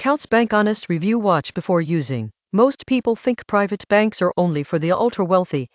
Coutts Bank Honest Review. Watch before using. Most people think private banks are only for the ultra-wealthy,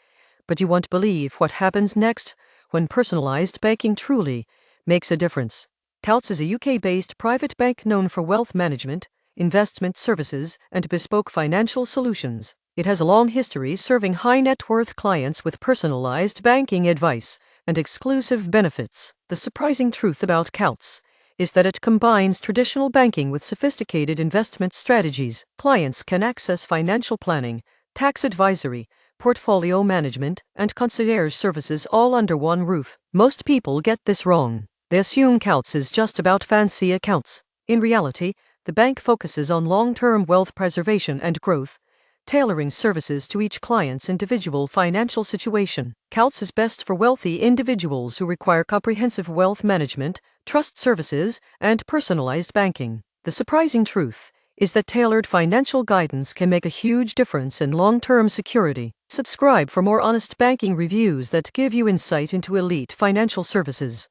but you won't believe what happens next when personalized banking truly makes a difference. Coutts is a UK-based private bank known for wealth management, investment services, and bespoke financial solutions. It has a long history serving high-net-worth clients with personalized banking advice and exclusive benefits. The surprising truth about Coutts is that it combines traditional banking with sophisticated investment strategies. Clients can access financial planning, tax advisory, portfolio management, and concierge services all under one roof. Most people get this wrong. They assume Coutts is just about fancy accounts. In reality, the bank focuses on long-term wealth preservation and growth, tailoring services to each client's individual financial situation. Coutts is best for wealthy individuals who require comprehensive wealth management, trust services, and personalized banking. The surprising truth is that tailored financial guidance can make a huge difference in long-term security. Subscribe for more honest banking reviews that give you insight into elite financial services.